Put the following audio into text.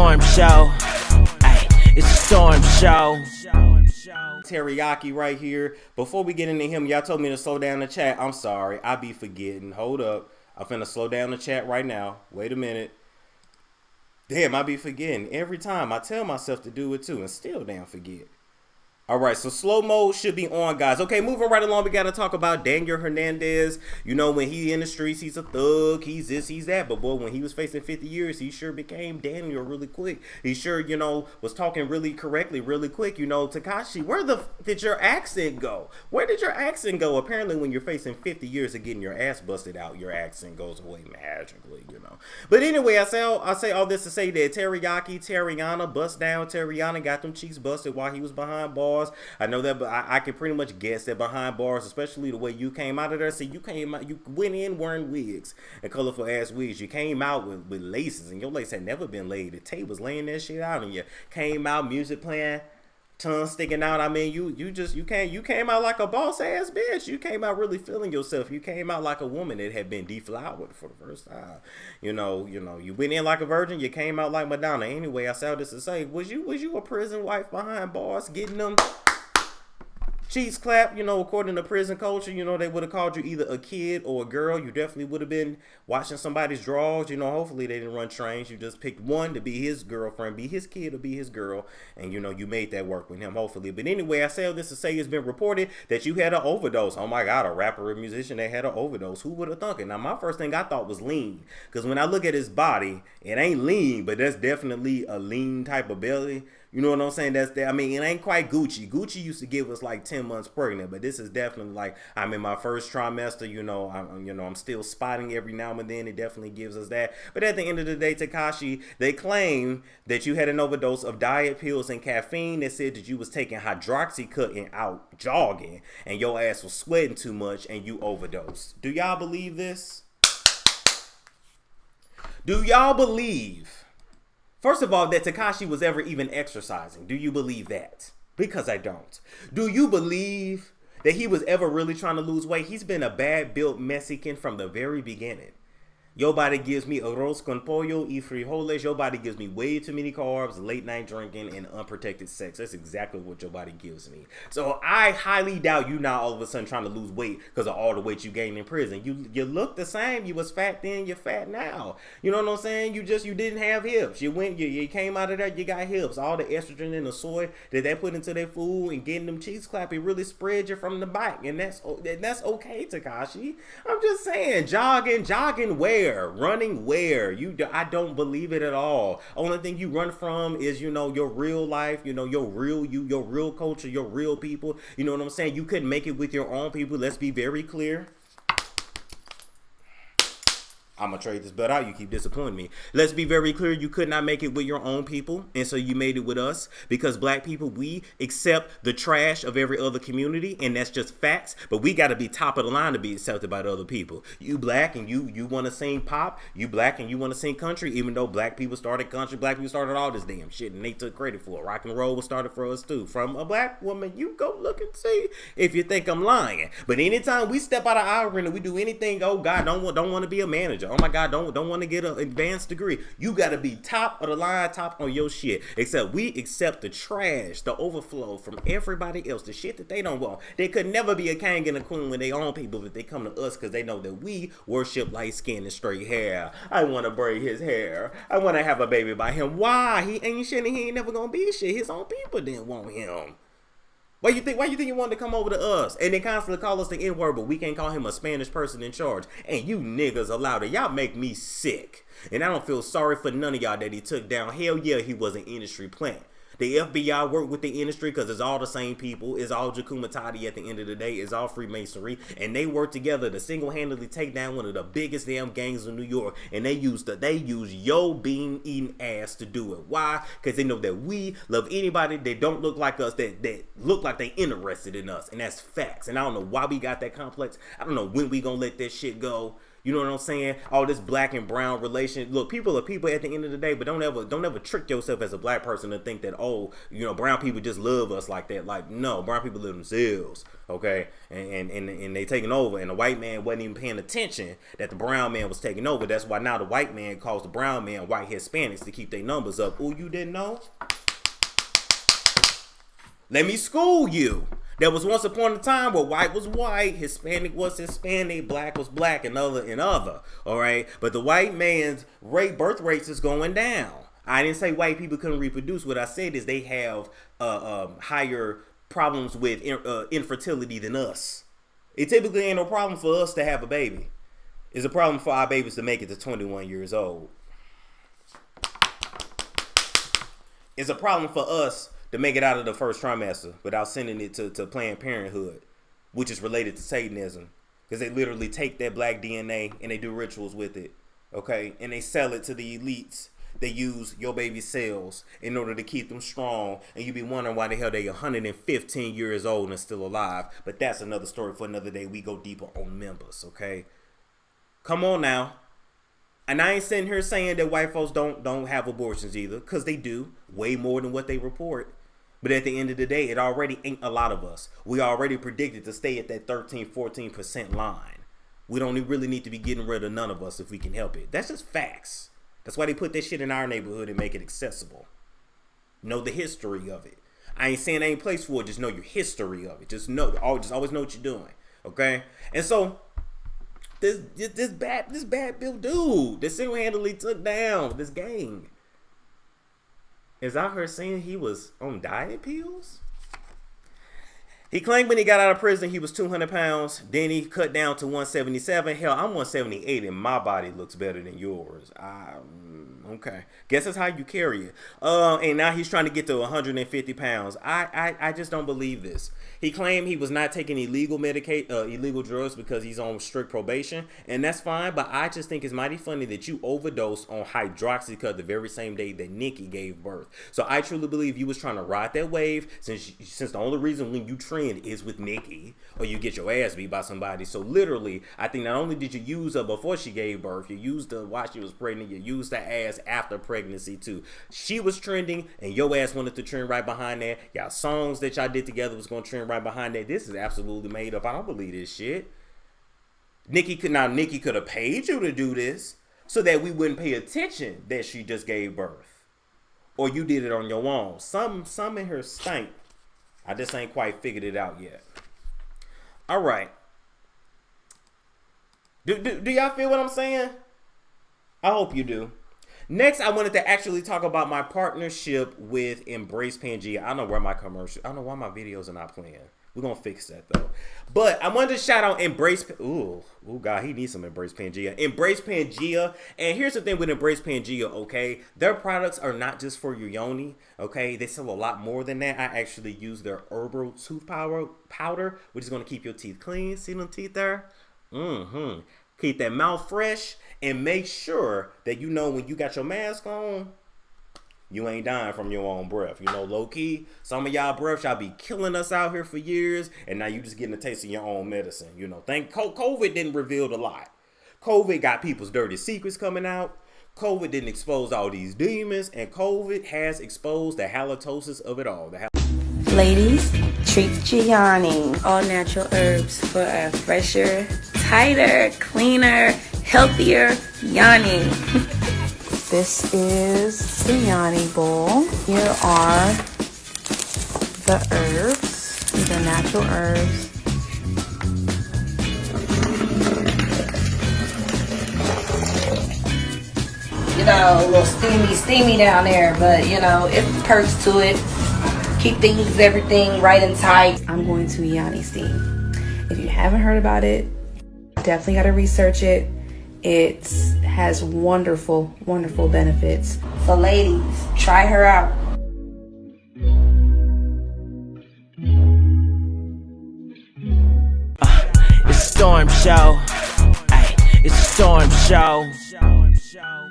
storm show. Ay, it's a storm show. Teriyaki right here. Before we get into him, y'all told me to slow down the chat. I'm sorry, I be forgetting. Hold up, I'm finna slow down the chat right now. Wait a minute. Damn, I be forgetting every time. I tell myself to do it too, and still damn forget. All right, so slow mode should be on, guys. Okay, moving right along, we got to talk about Daniel Hernandez. You know, when he in the streets, he's a thug, he's this, he's that. But boy, when he was facing 50 years, he sure became Daniel really quick. He sure, you know, was talking really correctly really quick. You know, Tekashi, where did your accent go? Where did your accent go? Apparently, when you're facing 50 years of getting your ass busted out, your accent goes away magically, you know. But anyway, I say all this to say that Terriana, bust down Terriana, got them cheeks busted while he was behind bars. I know that, but I can pretty much guess that behind bars, especially the way you came out of there. See, you went in wearing wigs and colorful ass wigs. You came out with laces, and your lace had never been laid. The tape was laying that shit out, and you came out, music playing, tongue sticking out. I mean, you came out like a boss ass bitch. You came out really feeling yourself. You came out like a woman that had been deflowered for the first time. You know, you went in like a virgin. You came out like Madonna. Anyway, I say all this to say, was you a prison wife behind bars getting them cheeks clapped? You know, according to prison culture, you know, they would have called you either a kid or a girl. You definitely would have been watching somebody's drawers. You know, hopefully they didn't run trains. You just picked one to be his girlfriend, be his kid or be his girl. And, you know, you made that work with him, hopefully. But anyway, I say all this to say it's been reported that you had an overdose. Oh, my God, a rapper or musician that had an overdose. Who would have thunk it? Now, my first thing I thought was lean. Because when I look at his body, it ain't lean, but that's definitely a lean type of belly. You know what I'm saying? I mean, it ain't quite Gucci. Gucci used to give us like 10 months pregnant, but this is definitely like, I'm in my first trimester. You know, I'm still spotting every now and then. It definitely gives us that. But at the end of the day, Tekashi, they claim that you had an overdose of diet pills and caffeine. They said that you was taking hydroxycut out jogging, and your ass was sweating too much, and you overdosed. Do y'all believe this? Do y'all believe, first of all, that Tekashi was ever even exercising? Do you believe that? Because I don't. Do you believe that he was ever really trying to lose weight? He's been a bad built Mexican from the very beginning. Your body gives me arroz con pollo y frijoles. Your body gives me way too many carbs, late night drinking, and unprotected sex. That's exactly what your body gives me. So I highly doubt you now all of a sudden trying to lose weight because of all the weight you gained in prison. You look the same. You was fat then, you're fat now. You know what I'm saying? You didn't have hips. You came out of there, you got hips. All the estrogen and the soy that they put into their food and getting them cheeks clapped, it really spread you from the back. And that's okay, Tekashi. I'm just saying, jogging where? Running where? I don't believe it at all. Only thing you run from is, you know, your real life, you know, your real culture, your real people. You know what I'm saying? You couldn't make it with your own people. Let's be very clear. I'm going to trade this bet out. You keep disappointing me. Let's be very clear. You could not make it with your own people. And so you made it with us because black people, we accept the trash of every other community. And that's just facts. But we got to be top of the line to be accepted by the other people. You black and you want to sing pop. You black and you want to sing country. Even though black people started country, black people started all this damn shit. And they took credit for it. Rock and roll was started for us too. From a black woman, you go look and see if you think I'm lying. But anytime we step out of our arena, we do anything, oh God, don't want to be a manager. Oh my God, don't want to get an advanced degree. You got to be top of the line, top on your shit. Except we accept the trash, the overflow from everybody else, the shit that they don't want. They could never be a king and a queen when they own people, but they come to us because they know that we worship light skin and straight hair. I want to braid his hair. I want to have a baby by him. Why? He ain't shit and he ain't never going to be shit. His own people didn't want him. Why you think he wanted to come over to us? And they constantly call us the N-word, but we can't call him a Spanish person in charge. And you niggas allowed it. Y'all make me sick. And I don't feel sorry for none of y'all that he took down. Hell yeah, he was an industry plant. The FBI worked with the industry because it's all the same people. It's all Jakumatati at the end of the day. It's all Freemasonry. And they work together to single-handedly take down one of the biggest damn gangs in New York. And they use yo bean eating ass to do it. Why? Because they know that we love anybody that don't look like us, that look like they interested in us. And that's facts. And I don't know why we got that complex. I don't know when we gonna let that shit go. You know what I'm saying? All this black and brown relation. Look, people are people at the end of the day, but don't ever trick yourself as a black person to think that, oh, you know, brown people just love us like that. Like, no, brown people love themselves, okay? And they taking over, and the white man wasn't even paying attention that the brown man was taking over. That's why now the white man calls the brown man white Hispanics to keep their numbers up. Oh, you didn't know? Let me school you. There was once upon a time where white was white, Hispanic was Hispanic, black was black, and other. All right, but the white man's birth rates is going down. I didn't say white people couldn't reproduce. What I said is they have higher problems with infertility than us. It typically ain't no problem for us to have a baby. It's a problem for our babies to make it to 21 years old. It's a problem for us to make it out of the first trimester without sending it to Planned Parenthood, which is related to Satanism, because they literally take that black DNA and they do rituals with it, okay? And they sell it to the elites. They use your baby's cells in order to keep them strong, and you be wondering why the hell they 115 years old and still alive. But that's another story for another day. We go deeper on members, okay? Come on now. And I ain't sitting here saying that white folks don't have abortions either, because they do, way more than what they report. But at the end of the day, it already ain't a lot of us. We already predicted to stay at that 13-14% line. We don't really need to be getting rid of none of us if we can help it. That's just facts. That's why they put that shit in our neighborhood and make it accessible. Know the history of it. I ain't saying there ain't place for it. Just know your history of it. Just always know what you're doing. Okay? And so this bad Bill dude that single-handedly took down this gang is out here saying he was on diet pills. He claimed when he got out of prison he was 200 pounds. Then he cut down to 177. Hell, I'm 178 and my body looks better than yours. Okay. Guess that's how you carry it. And now he's trying to get to 150 pounds. I just don't believe this. He claimed he was not taking illegal drugs because he's on strict probation, and that's fine. But I just think it's mighty funny that you overdosed on hydroxycut the very same day that Nikki gave birth. So I truly believe you was trying to ride that wave, since the only reason when you trend is with Nikki or you get your ass beat by somebody. So literally, I think not only did you use her before she gave birth, you used her while she was pregnant, you used her ass after pregnancy too. She was trending, and your ass wanted to trend right behind that. Y'all songs that y'all did together was gonna trend right behind that. This is absolutely made up. I don't believe this shit. Nikki could have paid you to do this so that we wouldn't pay attention that she just gave birth, or you did it on your own. Some in her stank. I just ain't quite figured it out yet. All right. Do y'all feel what I'm saying? I hope you do. Next, I wanted to actually talk about my partnership with Embrace Pangea. I don't know where my commercial. I don't know why my videos are not playing. We're gonna fix that though. But I wanted to shout out Embrace. Ooh, God, he needs some Embrace Pangea. Embrace Pangea. And here's the thing with Embrace Pangea, okay? Their products are not just for your yoni, okay? They sell a lot more than that. I actually use their herbal tooth powder, which is gonna keep your teeth clean. See them teeth there? Keep that mouth fresh, and make sure that you know when you got your mask on, you ain't dying from your own breath. You know, low key, some of y'all breaths, y'all be killing us out here for years, and now you just getting a taste of your own medicine. You know, COVID didn't reveal a lot. COVID got people's dirty secrets coming out. COVID didn't expose all these demons, and COVID has exposed the halitosis of it all. Ladies, treat Gianni. All natural herbs for a fresher, tighter, cleaner, healthier yoni. This is the yoni bowl. Here are the herbs, the natural herbs. You know, a little steamy down there, but you know, it's perks to it. Keep everything right and tight. I'm going to yoni steam. If you haven't heard about it, definitely got to research it. It has wonderful, wonderful benefits. So ladies, try her out. It's a storm show. Ay, it's a storm show.